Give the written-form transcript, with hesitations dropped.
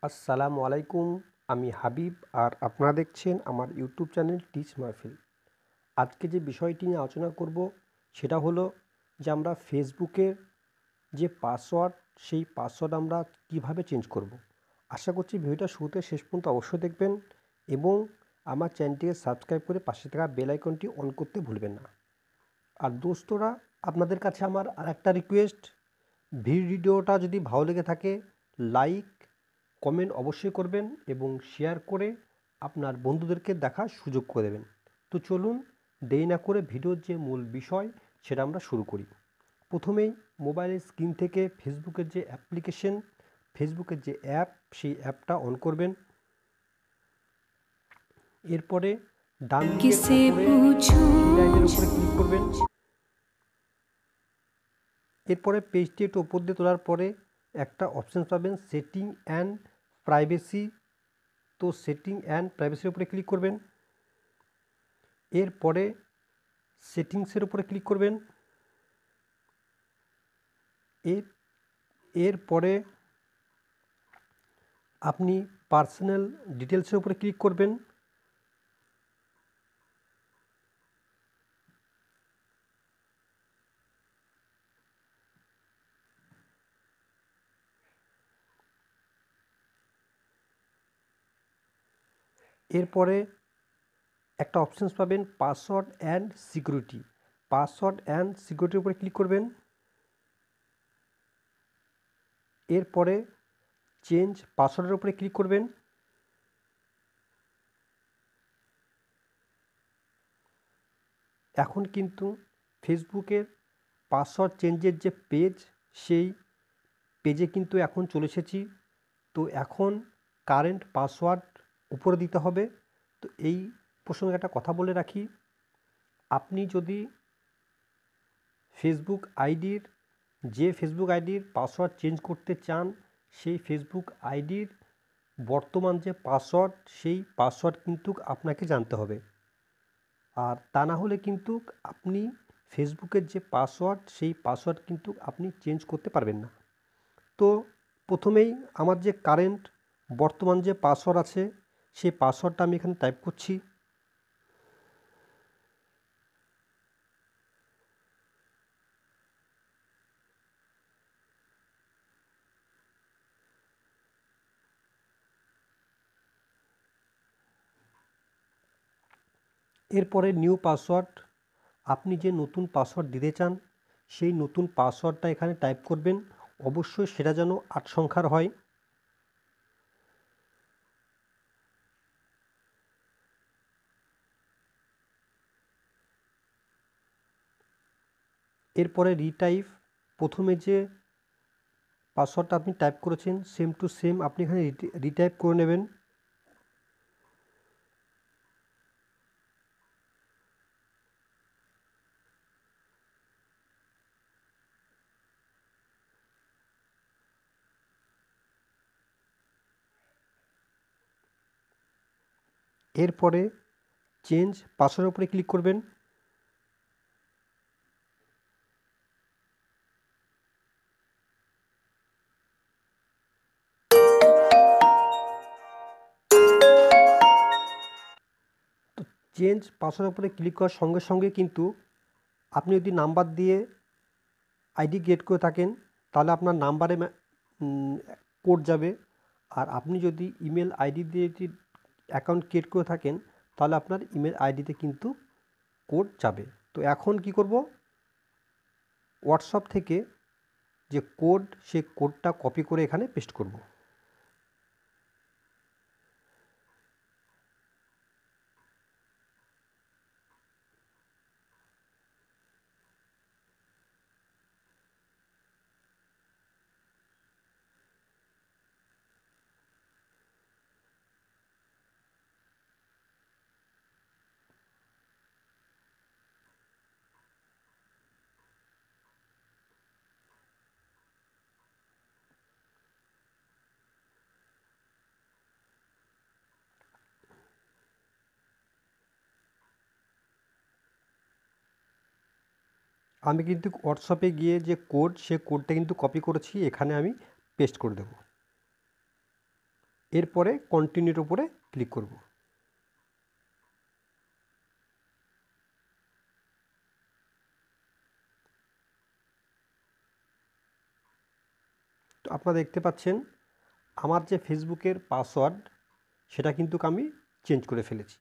আসসালামু আলাইকুম। আমি হাবিব আর আপনারা দেখছেন আমার ইউটিউব চ্যানেল টিচ মাহফিল। আজকে যে বিষয়টি নিয়ে আলোচনা করব সেটা হলো যে আমরা ফেসবুকের যে পাসওয়ার্ড সেই পাসওয়ার্ড আমরা কিভাবে চেঞ্জ করব। আশা করছি ভিডিওটা শুরুতে শেষ পর্যন্ত অবশ্যই দেখবেন এবং আমার চ্যানেলটিকে সাবস্ক্রাইব করে পাশে থাকা বেল আইকনটি অন করতে ভুলবেন না। আর দোস্তরা, আপনাদের কাছে আমার আরেকটা রিকোয়েস্ট, ভিডিওটা যদি ভালো লেগে থাকে লাইক কমেন্ট অবশ্যই করবেন এবং শেয়ার করে আপনার বন্ধুদেরকে দেখার সুযোগ করে দেবেন। তো চলুন দেরি না করে ভিডিওর যে মূল বিষয় সেটা আমরা শুরু করি। প্রথমেই মোবাইলের স্ক্রিন থেকে ফেসবুকের যে অ্যাপ্লিকেশন, ফেসবুকের যে অ্যাপ সেই অ্যাপটা অন করবেন। এরপরে ডান দিকের উপরে থ্রি লাইনের উপরে ক্লিক করবেন। এরপরে পেজটি একটু উপর দিয়ে তোলার পরে একটা অপশান পাবেন সেটিং অ্যান্ড প্রাইভেসি। তো সেটিং অ্যান্ড প্রাইভেসির উপরে ক্লিক করবেন। এরপরে সেটিংসের উপরে ক্লিক করবেন। এরপরে আপনি পার্সোনাল ডিটেলসের উপরে ক্লিক করবেন। এরপরে একটা অপশানস পাবেন password and security. Password and সিকিউরিটির উপরে ক্লিক করবেন। এরপরে চেঞ্জ পাসওয়ার্ডের উপরে ক্লিক করবেন। এখন কিন্তু ফেসবুকের পাসওয়ার্ড চেঞ্জের যে পেজ সেই পেজে কিন্তু এখন চলে এসেছি। তো এখন কারেন্ট পাসওয়ার্ড উপরে দিতে হবে। তো এই প্রসঙ্গে একটা কথা বলে রাখি, আপনি যদি ফেসবুক আইডির পাসওয়ার্ড চেঞ্জ করতে চান, সেই ফেসবুক আইডির বর্তমান যে পাসওয়ার্ড সেই পাসওয়ার্ড কিন্তু আপনাকে জানতে হবে। আর তা না হলে কিন্তু আপনি ফেসবুকের যে পাসওয়ার্ড সেই পাসওয়ার্ড কিন্তু আপনি চেঞ্জ করতে পারবেন না। তো প্রথমেই আমার যে কারেন্ট বর্তমান যে পাসওয়ার্ড আছে সেই পাসওয়ার্ডটা আমি এখানে টাইপ করছি। এরপরে নিউ পাসওয়ার্ড, আপনি যে নতুন পাসওয়ার্ড দিতে চান সেই নতুন পাসওয়ার্ডটা এখানে টাইপ করবেন। অবশ্যই সেটা যেন 8 সংখ্যার হয়। এরপরে রিটাইপ, প্রথমে যে পাসওয়ার্ডটা আপনি টাইপ করেছেন সেম টু সেম আপনি এখানে রিটাইপ করে নেবেন। এরপরে চেঞ্জ পাসওয়ার্ডের উপরে ক্লিক করবেন। তো চেঞ্জ পাসওয়ার্ডের উপরে ক্লিক করার সঙ্গে সঙ্গে কিন্তু আপনি যদি নাম্বার দিয়ে আইডি ক্রিয়েট করে থাকেন তাহলে আপনার নাম্বারে কোড যাবে। আর আপনি যদি ইমেল আইডি দিয়ে যদি অ্যাকাউন্ট ক্রিয়েট করে থাকেন তাহলে আপনার ইমেল আইডিতে কিন্তু কোড যাবে। তো এখন কি করব, হোয়াটসঅ্যাপ থেকে যে কোড সেই কোডটা কপি করে এখানে পেস্ট করব। আমি কিন্তু হোয়াটসঅ্যাপে গিয়ে যে কোড সে কোডটা কিন্তু কপি করেছি, এখানে আমি পেস্ট করে দেব। এরপরে কন্টিনিউর উপরে ক্লিক করব। তো আপনারা দেখতে পাচ্ছেন আমার যে ফেসবুকের পাসওয়ার্ড সেটা কিন্তু আমি চেঞ্জ করে ফেলেছি।